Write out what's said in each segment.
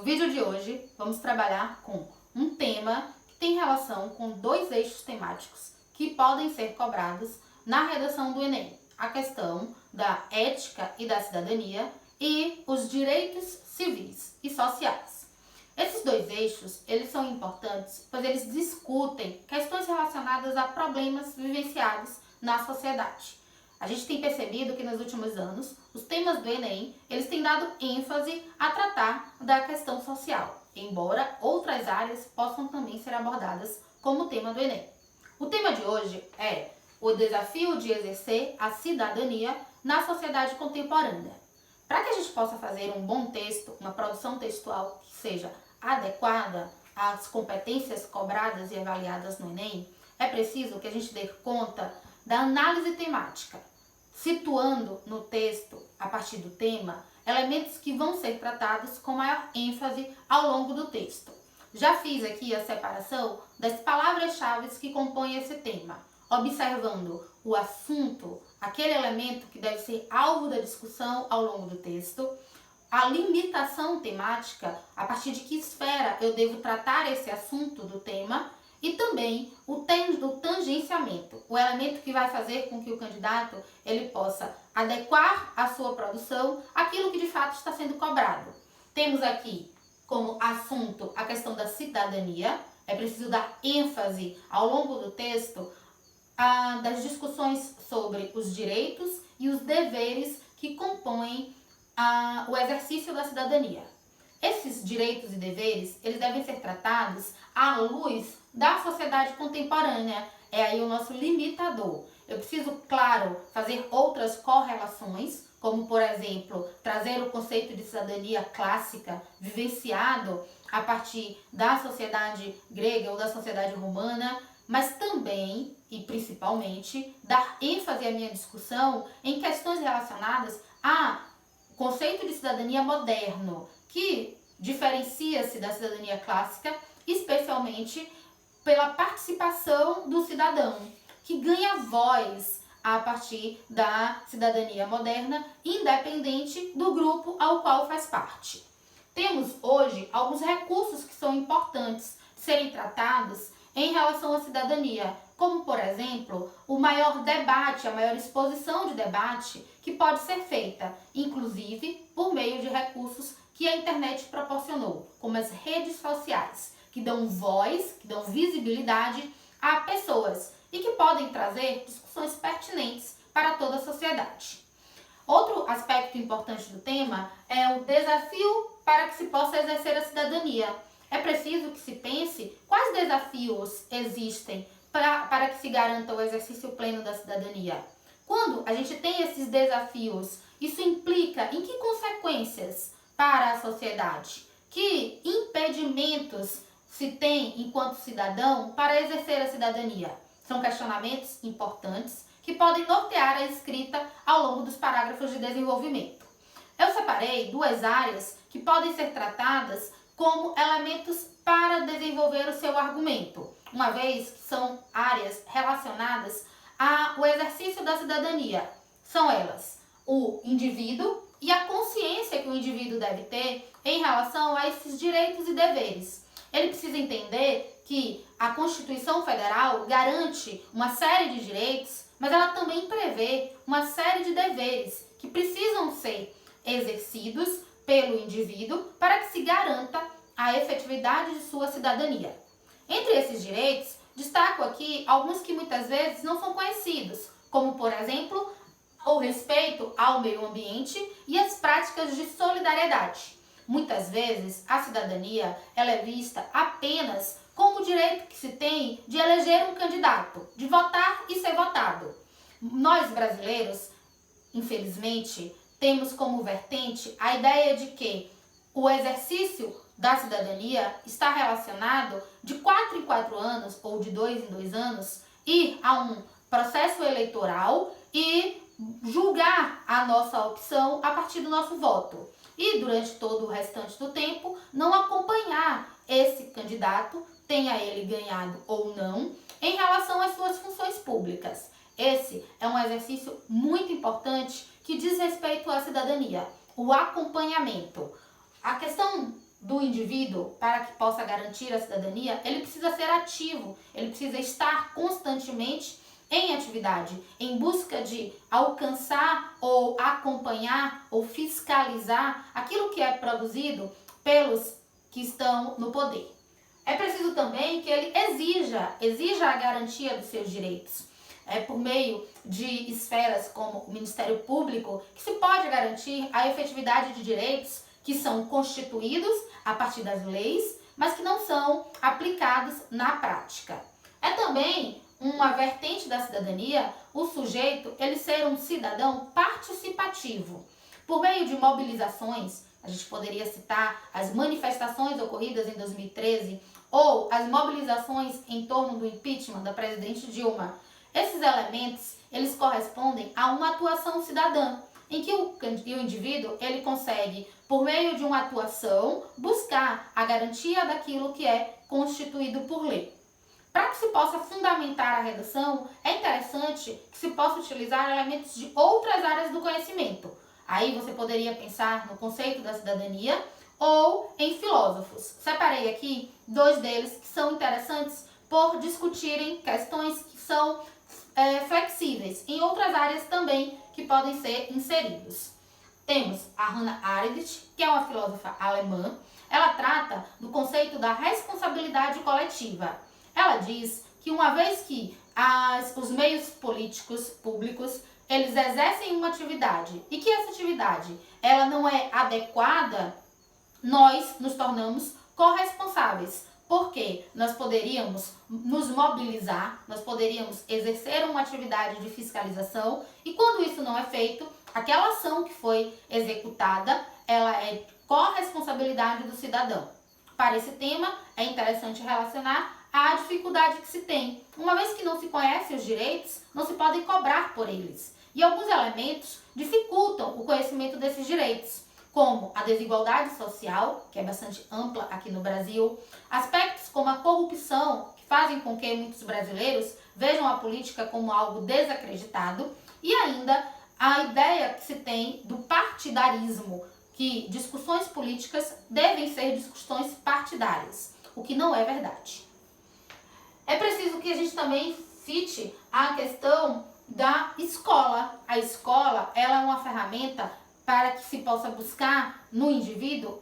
No vídeo de hoje, vamos trabalhar com um tema que tem relação com dois eixos temáticos que podem ser cobrados na redação do Enem. A questão da ética e da cidadania e os direitos civis e sociais. Esses dois eixos, eles são importantes, pois eles discutem questões relacionadas a problemas vivenciados na sociedade. A gente tem percebido que nos últimos anos, os temas do Enem, eles têm dado ênfase a tratar da questão social, embora outras áreas possam também ser abordadas como tema do Enem. O tema de hoje é o desafio de exercer a cidadania na sociedade contemporânea. Para que a gente possa fazer um bom texto, uma produção textual que seja adequada às competências cobradas e avaliadas no Enem, é preciso que a gente dê conta da análise temática, situando no texto, a partir do tema, elementos que vão ser tratados com maior ênfase ao longo do texto. Já fiz aqui a separação das palavras-chave que compõem esse tema, observando o assunto, aquele elemento que deve ser alvo da discussão ao longo do texto, a limitação temática, a partir de que esfera eu devo tratar esse assunto do tema, e também o tangenciamento, o elemento que vai fazer com que o candidato ele possa adequar a sua produção àquilo que de fato está sendo cobrado. Temos aqui como assunto a questão da cidadania, é preciso dar ênfase ao longo do texto das discussões sobre os direitos e os deveres que compõem o exercício da cidadania. Esses direitos e deveres, eles devem ser tratados à luz da sociedade contemporânea. É aí o nosso limitador. Eu preciso, claro, fazer outras correlações, como, por exemplo, trazer o conceito de cidadania clássica vivenciado a partir da sociedade grega ou da sociedade romana, mas também e principalmente dar ênfase à minha discussão em questões relacionadas ao conceito de cidadania moderno, que diferencia-se da cidadania clássica, especialmente pela participação do cidadão, que ganha voz a partir da cidadania moderna, independente do grupo ao qual faz parte. Temos hoje alguns recursos que são importantes de serem tratados em relação à cidadania, como, por exemplo, o maior debate, a maior exposição de debate que pode ser feita, inclusive por meio de recursos que a internet proporcionou, como as redes sociais, que dão voz, que dão visibilidade a pessoas e que podem trazer discussões pertinentes para toda a sociedade. Outro aspecto importante do tema é o desafio para que se possa exercer a cidadania. É preciso que se pense quais desafios existem para que se garanta o exercício pleno da cidadania. Quando a gente tem esses desafios, isso implica em que consequências para a sociedade? Que impedimentos se tem enquanto cidadão para exercer a cidadania? São questionamentos importantes que podem nortear a escrita ao longo dos parágrafos de desenvolvimento. Eu separei duas áreas que podem ser tratadas como elementos para desenvolver o seu argumento, uma vez que são áreas relacionadas ao exercício da cidadania. São elas o indivíduo e a consciência que o indivíduo deve ter em relação a esses direitos e deveres. Ele precisa entender que a Constituição Federal garante uma série de direitos, mas ela também prevê uma série de deveres que precisam ser exercidos pelo indivíduo para que se garanta a efetividade de sua cidadania. Entre esses direitos, destaco aqui alguns que muitas vezes não são conhecidos, como, por exemplo, o respeito ao meio ambiente e as práticas de solidariedade. Muitas vezes, a cidadania ela é vista apenas como o direito que se tem de eleger um candidato, de votar e ser votado. Nós, brasileiros, infelizmente, temos como vertente a ideia de que o exercício da cidadania está relacionado de 4 em 4 anos ou de 2 em 2 anos ir a um processo eleitoral e julgar a nossa opção a partir do nosso voto. E durante todo o restante do tempo não acompanhar esse candidato, tenha ele ganhado ou não, em relação às suas funções públicas. Esse é um exercício muito importante que diz respeito à cidadania, o acompanhamento. A questão do indivíduo para que possa garantir a cidadania, ele precisa ser ativo, ele precisa estar constantemente em atividade, em busca de alcançar ou acompanhar ou fiscalizar aquilo que é produzido pelos que estão no poder. É preciso também que ele exija a garantia dos seus direitos. É por meio de esferas como o Ministério Público que se pode garantir a efetividade de direitos que são constituídos a partir das leis, mas que não são aplicados na prática. É também uma vertente da cidadania o sujeito ele ser um cidadão participativo. Por meio de mobilizações, a gente poderia citar as manifestações ocorridas em 2013 ou as mobilizações em torno do impeachment da presidente Dilma. Esses elementos, eles correspondem a uma atuação cidadã, em que o indivíduo ele consegue, por meio de uma atuação, buscar a garantia daquilo que é constituído por lei. Para que se possa fundamentar a redação, é interessante que se possa utilizar elementos de outras áreas do conhecimento. Aí você poderia pensar no conceito da cidadania ou em filósofos. Separei aqui dois deles que são interessantes por discutirem questões que são flexíveis em outras áreas também que podem ser inseridos. Temos a Hannah Arendt, que é uma filósofa alemã. Ela trata do conceito da responsabilidade coletiva. Ela diz que uma vez que os meios políticos públicos eles exercem uma atividade e que essa atividade ela não é adequada, nós nos tornamos corresponsáveis, porque nós poderíamos nos mobilizar, nós poderíamos exercer uma atividade de fiscalização e quando isso não é feito, aquela ação que foi executada, ela é corresponsabilidade do cidadão. Para esse tema, é interessante relacionar a dificuldade que se tem. Uma vez que não se conhece os direitos, não se podem cobrar por eles. E alguns elementos dificultam o conhecimento desses direitos, como a desigualdade social, que é bastante ampla aqui no Brasil, aspectos como a corrupção, que fazem com que muitos brasileiros vejam a política como algo desacreditado, e ainda a ideia que se tem do partidarismo, que discussões políticas devem ser discussões partidárias, o que não é verdade. É preciso que a gente também cite a questão da escola. A escola ela é uma ferramenta para que se possa buscar no indivíduo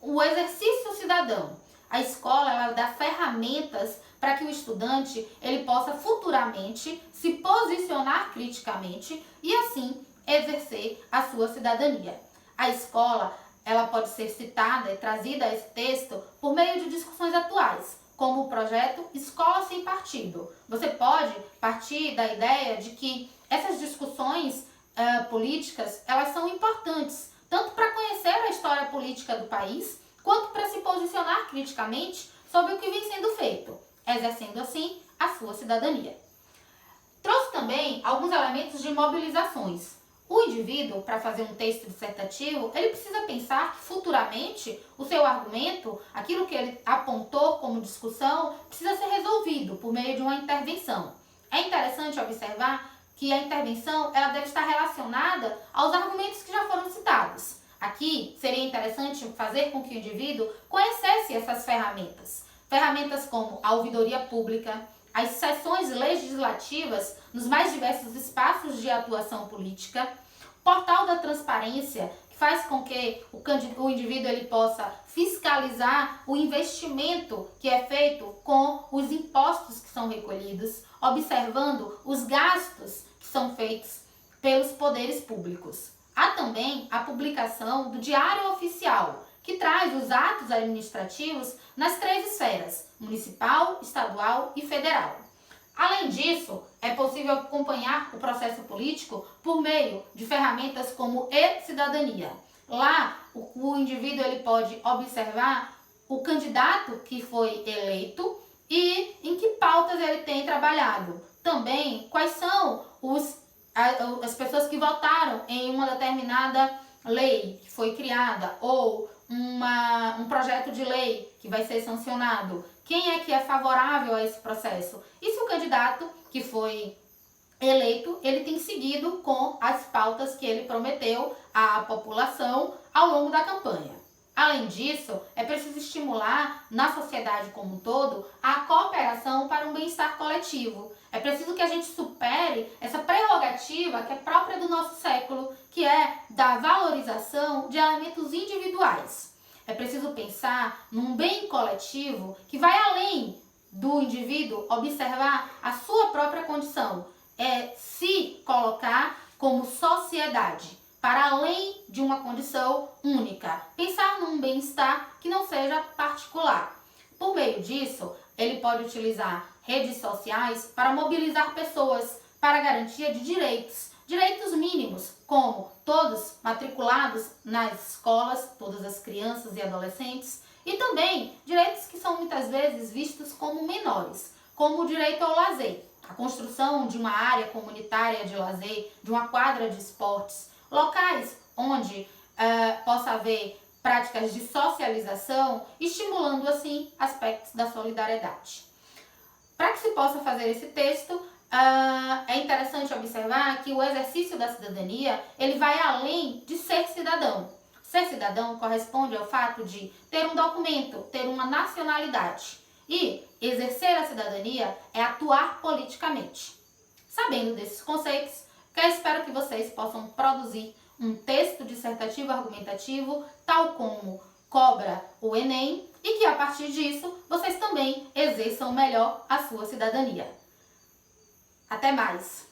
o exercício cidadão. A escola ela dá ferramentas para que o estudante ele possa futuramente se posicionar criticamente e assim exercer a sua cidadania. A escola ela pode ser citada e trazida a esse texto por meio de discussões atuais, como o projeto Escola Sem Partido. Você pode partir da ideia de que essas discussões políticas, elas são importantes, tanto para conhecer a história política do país, quanto para se posicionar criticamente sobre o que vem sendo feito, exercendo assim a sua cidadania. Trouxe também alguns elementos de mobilizações. O indivíduo, para fazer um texto dissertativo, ele precisa pensar que futuramente o seu argumento, aquilo que ele apontou como discussão, precisa ser resolvido por meio de uma intervenção. É interessante observar que a intervenção ela deve estar relacionada aos argumentos que já foram citados. Aqui seria interessante fazer com que o indivíduo conhecesse essas ferramentas. Ferramentas como a ouvidoria pública, as sessões legislativas nos mais diversos espaços de atuação política, portal da transparência, que faz com que o indivíduo ele possa fiscalizar o investimento que é feito com os impostos que são recolhidos, observando os gastos que são feitos pelos poderes públicos. Há também a publicação do Diário Oficial, que traz os atos administrativos nas 3 esferas, municipal, estadual e federal. Além disso, é possível acompanhar o processo político por meio de ferramentas como e-cidadania. Lá, o indivíduo ele pode observar o candidato que foi eleito e em que pautas ele tem trabalhado. Também, quais são as pessoas que votaram em uma determinada lei que foi criada ou um projeto de lei que vai ser sancionado. Quem é que é favorável a esse processo? E se o candidato que foi eleito, ele tem seguido com as pautas que ele prometeu à população ao longo da campanha. Além disso, é preciso estimular na sociedade como um todo a cooperação para um bem-estar coletivo. É preciso que a gente supere essa prerrogativa que é própria do nosso século, que é da valorização de elementos individuais. É preciso pensar num bem coletivo que vai além do indivíduo observar a sua própria condição, é se colocar como sociedade, para além de uma condição única. Pensar num bem-estar que não seja particular. Por meio disso, ele pode utilizar redes sociais para mobilizar pessoas para a garantia de direitos mínimos, como todos matriculados nas escolas, todas as crianças e adolescentes, e também direitos que são muitas vezes vistos como menores, como o direito ao lazer, a construção de uma área comunitária de lazer, de uma quadra de esportes, locais onde possa haver práticas de socialização, estimulando assim aspectos da solidariedade. Para que se possa fazer esse texto, é interessante observar que o exercício da cidadania ele vai além de ser cidadão. Ser cidadão corresponde ao fato de ter um documento, ter uma nacionalidade. E exercer a cidadania é atuar politicamente. Sabendo desses conceitos, eu espero que vocês possam produzir um texto dissertativo argumentativo, tal como cobra o Enem, e que a partir disso vocês também exerçam melhor a sua cidadania. Até mais!